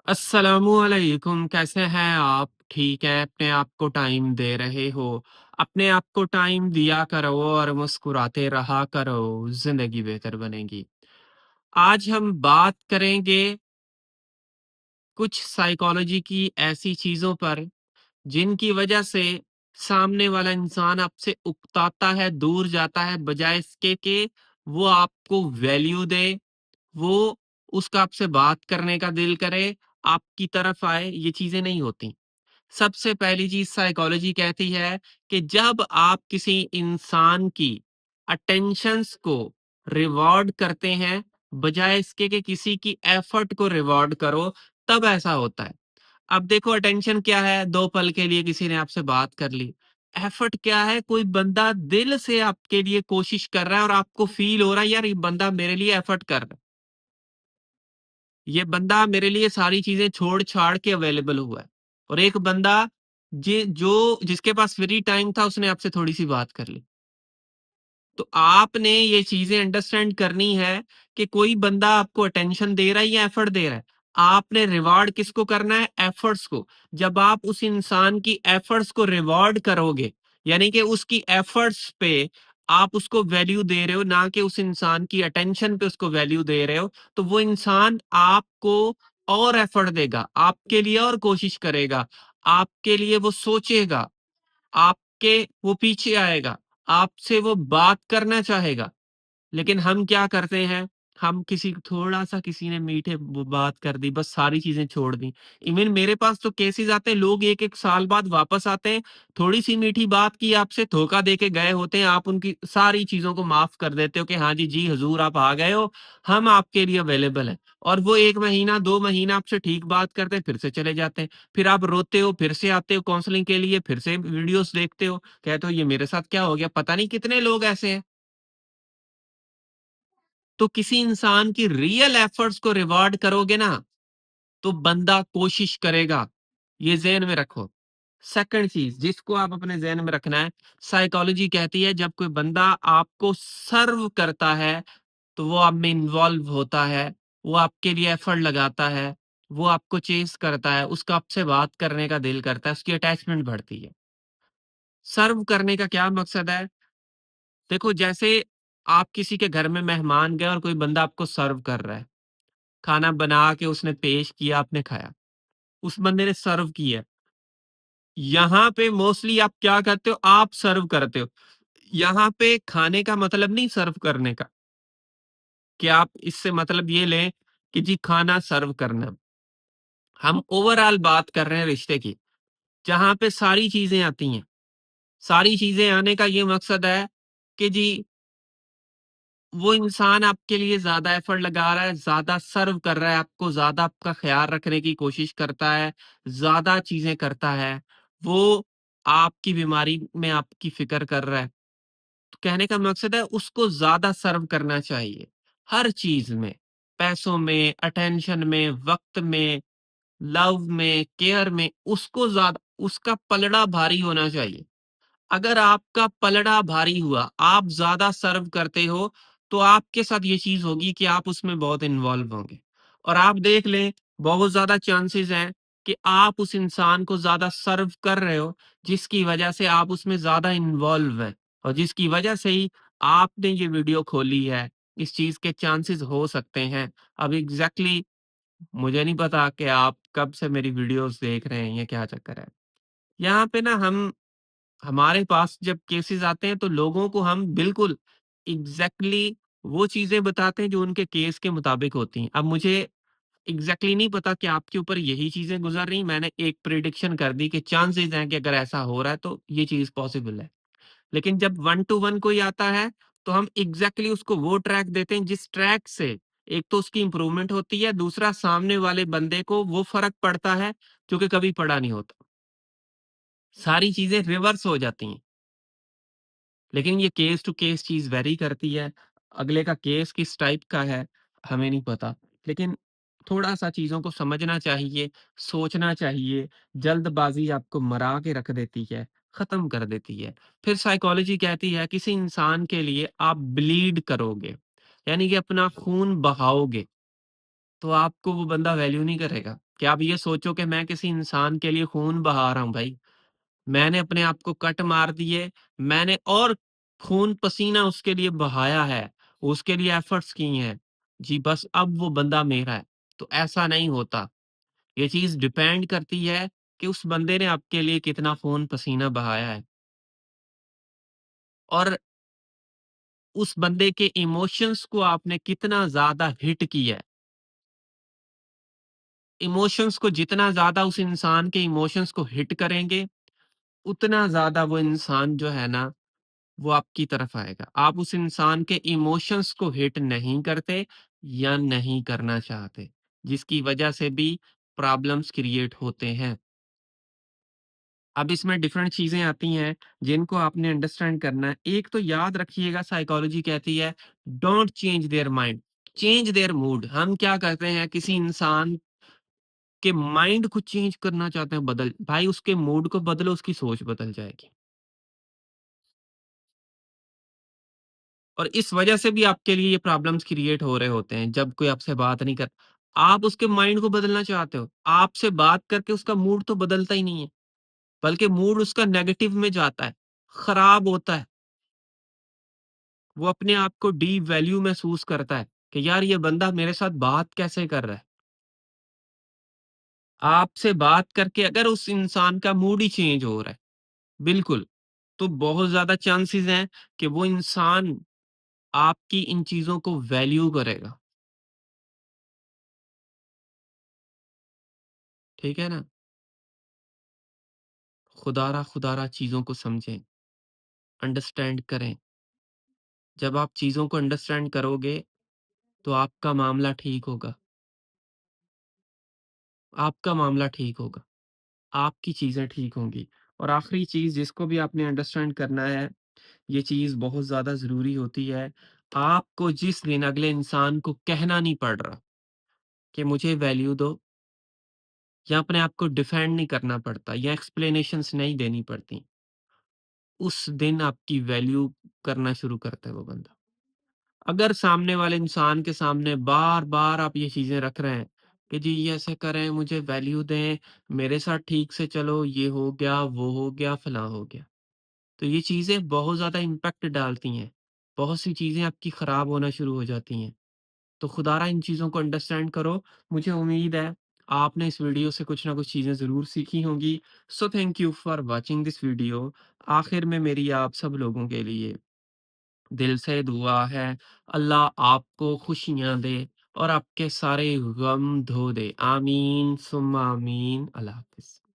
अस्सलामुअलैकुम, कैसे हैं आप? ठीक हैं, अपने आप को टाइम दे रहे हो? अपने आप को टाइम दिया करो और मुस्कुराते रहा करो, ज़िंदगी बेहतर बनेगी। आज हम बात करेंगे कुछ साइकोलॉजी की ऐसी चीज़ों पर, जिनकी वजह से सामने वाला इंसान आपसे उकताता है, दूर जाता है, बजाय इसके कि वो आपको वैल्यू दे, वो उसका आपसे बात करने का दिल करे, आपकी तरफ आए, ये चीज़ें नहीं होती। सबसे पहली चीज़ साइकोलॉजी कहती है कि जब आप किसी इंसान की अटेंशन्स को रिवॉर्ड करते हैं, बजाय इसके कि किसी की एफर्ट को रिवॉर्ड करो, तब ऐसा होता है। अब देखो अटेंशन क्या है, 2 पल के लिए किसी ने आपसे बात कर ली। एफर्ट क्या है, कोई बंदा दिल से आपके लिए कोशिश कर रहा है और आपको फ़ील हो रहा है यार ये बंदा मेरे लिए एफर्ट कर रहा है। ये बंदा मेरे लिए सारी चीज़ें छोड़-छाड़ के अवेलेबल हुआ है। और एक बंदा जिसके पास फ्री टाइम था उसने आपसे थोड़ी-सी बात कर ली। तो आपने ये चीज़ें अंडरस्टैंड करनी है कि कोई बंदा आपको अटेंशन दे रहा है या एफर्ट दे रहा है। आपने रिवार्ड किसको करना है? एफर्ट्स को। जब आप उस इंसान की एफर्ट्स को रिवार्ड करोगे, यानी कि उसकी एफर्ट्स पे आप उसको वैल्यू दे रहे हो, ना कि उस इंसान की अटेंशन पे उसको वैल्यू दे रहे हो, तो वो इंसान आपको और एफर्ट देगा, आपके लिए और कोशिश करेगा, आपके लिए वो सोचेगा। आपके वो पीछे आएगा, आपसे वो बात करना चाहेगा। लेकिन हम क्या करते हैं, हम किसी थोड़ा-सा किसी ने मीठे ब बात कर दी, बस सारी चीज़ें छोड़ दी। इवन मेरे पास तो केसेज़ आते हैं, लोग 1-1 साल बाद वापस आते हैं, थोड़ी-सी मीठी बात की आपसे, धोखा दे के गए होते हैं, आप उनकी सारी चीज़ों को माफ़ कर देते हो कि हाँ जी, जी हज़ूर आप आ गए हो, हम आपके लिए अवेलेबल हैं। और वो 1 महीना, 2 महीना आपसे ठीक बात करते हैं, फिर से चले जाते हैं। फिर आप रोते हो, फिर से आते हो काउंसलिंग के लिए, फिर से वीडियोज़ देखते हो, कहते हो ये मेरे साथ क्या हो गया? पता नहीं कितने लोग ऐसे हैं। तो किसी इंसान की रियल एफर्ट्स को रिवार्ड करोगे ना, तो बंदा कोशिश करेगा। ये ज़हन में रखो। सेकंड चीज़ जिसको आप अपने ज़हन में रखना है, साइकोलॉजी कहती है जब कोई बंदा आपको सर्व करता है, तो वो आप में इन्वॉल्व होता है, वो आपके लिए एफर्ट लगाता है, वो आपको चेज़ करता है, उसका आपसे बात करने का दिल करता है, उसकी अटैचमेंट बढ़ती है। सर्व करने का क्या मकसद है? देखो जैसे आप किसी के घर में मेहमान गए और कोई बंदा आपको सर्व कर रहा है। खाना बना के उसने पेश किया, आपने खाया। उस बंदे ने सर्व किया। यहाँ पे मोस्टली आप क्या करते हो? आप सर्व करते हो। यहाँ पे खाने का मतलब नहीं सर्व करने का, कि आप इससे मतलब ये लें कि जी खाना सर्व करना। हम ओवरऑल बात कर रहे हैं रिश्ते की, जहाँ पे सारी चीज़ें आती हैं। सारी चीज़ें आने का ये मकसद है कि जी वो इंसान आपके लिए ज़्यादा एफर्ट लगा रहा है, ज़्यादा सर्व कर रहा है आपको, ज़्यादा आपका ख़्याल रखने की कोशिश करता है, ज़्यादा चीज़ें करता है। वो आपकी बीमारी में आपकी फ़िक्र कर रहा है। तो कहने का मकसद है उसको ज़्यादा सर्व करना चाहिए, हर चीज़ में, पैसों में, अटेंशन में, वक़्त में, लव में, केयर में, उसको ज़्यादा उसका पलड़ा भारी होना चाहिए। अगर आपका पलड़ा भारी हुआ, आप ज़्यादा सर्व करते हो, तो आपके साथ ये चीज़ होगी कि आप उसमें बहुत इन्वॉल्व होंगे। और आप देख लें, बहुत ज़्यादा चांसेज़ हैं कि आप उस इंसान को ज़्यादा सर्व कर रहे हो, जिसकी वजह से आप उसमें ज़्यादा इन्वॉल्व हैं और जिसकी वजह से ही आपने ये वीडियो खोली है। इस चीज़ के चांसेज़ हो सकते हैं। अब एग्ज़ैक्टली मुझे नहीं पता कि आप कब से मेरी वीडियोज़ देख रहे हैं, या क्या चक्कर है। यहाँ पे ना हमारे पास जब केसेस आते हैं तो लोगों को हम बिल्कुल एग्जैक्टली वो चीजें बताते हैं जो उनके केस के मुताबिक होती हैं। अब मुझे एग्जैक्टली नहीं पता कि आपके ऊपर यही चीजें गुजर रही, मैंने एक प्रिडिक्शन कर दी कि चांसेस हैं कि अगर ऐसा हो रहा है तो ये चीज पॉसिबल है। लेकिन जब वन टू वन कोई आता है तो हम एग्जैक्टली उसको वो ट्रैक देते हैं जिस ट्रैक से एक तो उसकी इंप्रूवमेंट होती है, दूसरा सामने वाले बंदे को वो फर्क पड़ता है जो कि कभी पड़ा नहीं होता। सारी चीजें रिवर्स हो जाती हैं। लेकिन ये केस टू केस चीज़ वेरी करती है। अगले का केस किस टाइप का है, हमें नहीं पता। लेकिन थोड़ा-सा चीज़ों को समझना चाहिए, सोचना चाहिए। जल्दबाज़ी आपको मरा के रख देती है, ख़त्म कर देती है। फिर साइकोलॉजी कहती है किसी इंसान के लिए आप ब्लीड करोगे, यानी कि अपना खून बहाओगे। तो आपको वो बंदा वैल्यू नहीं करेगा। कि आप ये सोचो कि मैं किसी इंसान के लिए खून बहा रहा हूँ भाई। मैंने अपने आप को कट मार दिए, मैंने और खून-पसीना उसके लिए बहाया है, उसके लिए एफर्ट्स की हैं। जी, बस अब वो बंदा मेरा है। तो ऐसा नहीं होता। ये चीज़ डिपेंड करती है कि उस बंदे ने आपके लिए कितना खून-पसीना बहाया है और उस बंदे के इमोशंस को आपने कितना ज़्यादा हिट किया है। इमोशंस को जितना ज़्यादा उस इंसान के इमोशंस को हिट करेंगे, उतना ज़्यादा वो इंसान जो है ना, वो आपकी तरफ आएगा। आप उस इंसान के इमोशंस को हिट नहीं करते या नहीं करना चाहते, जिसकी वजह से भी प्रॉब्लम्स क्रिएट होते हैं। अब इसमें डिफरेंट चीज़ें आती हैं, जिनको आपने अंडरस्टैंड करना है। एक तो याद रखिएगा साइकोलॉजी कहती है, don't change their mind, change their mood. हम क्या करते हैं किसी इंसान के माइंड को चेंज करना चाहते हैं बदल भाई उसके मूड को बदलो, उसकी सोच बदल जाएगी। और इस वजह से भी आपके लिए ये प्रॉब्लम्स क्रिएट हो रहे होते हैं, जब कोई आपसे बात नहीं कर आप उसके माइंड को बदलना चाहते हो, आपसे बात करके उसका मूड तो बदलता ही नहीं है, बल्कि मूड उसका नेगेटिव में जाता है, खराब होता है। वो अपने आप को डीवैल्यू महसूस करता है कि यार ये बंदा मेरे साथ बात कैसे कर रहा है। आपसे बात करके अगर उस इंसान का मूड ही चेंज हो रहा है, बिल्कुल, तो बहुत ज़्यादा चांसेज़ हैं कि वो इंसान आपकी इन चीज़ों को वैल्यू करेगा। ठीक है ना? खुदारा चीज़ों को समझें, अंडरस्टैंड करें। जब आप चीज़ों को अंडरस्टैंड करोगे, तो आपका मामला ठीक होगा। आपका मामला ठीक होगा, आपकी चीज़ें ठीक होंगी। और आखिरी चीज़ जिसको भी आपने अंडरस्टैंड करना है, ये चीज़ बहुत ज़्यादा ज़रूरी होती है। आपको जिस दिन अगले इंसान को कहना नहीं पड़ रहा कि मुझे वैल्यू दो या अपने आप को डिफेंड नहीं करना पड़ता या एक्सप्लेनेशंस नहीं देनी पड़ती, उस दिन आपकी वैल्यू करना शुरू करता है वो बंदा। अगर सामने वाले इंसान के सामने बार-बार आप ये चीज़ें रख रहे हैं कि जी ये ऐसे करें, मुझे वैल्यू दें, मेरे साथ ठीक से चलो, ये हो गया, वो हो गया, फलाँ हो गया। तो ये चीज़ें बहुत ज़्यादा इम्पैक्ट डालती हैं। बहुत सी चीज़ें आपकी खराब होना शुरू हो जाती हैं। तो खुदारा इन चीज़ों को अंडरस्टैंड करो। मुझे उम्मीद है आपने इस वीडियो से कुछ ना कुछ चीज़ें ज़रूर सीखी होंगी। So thank you for watching this video. आखिर में मेरी आप सब लोगों के लिए दिल से दुआ है, अल्लाह आपको खुशियाँ दे और आपके सारे गम धो दे। आमीन सुम्मा आमीन। अल्लाह हाफ़िज़।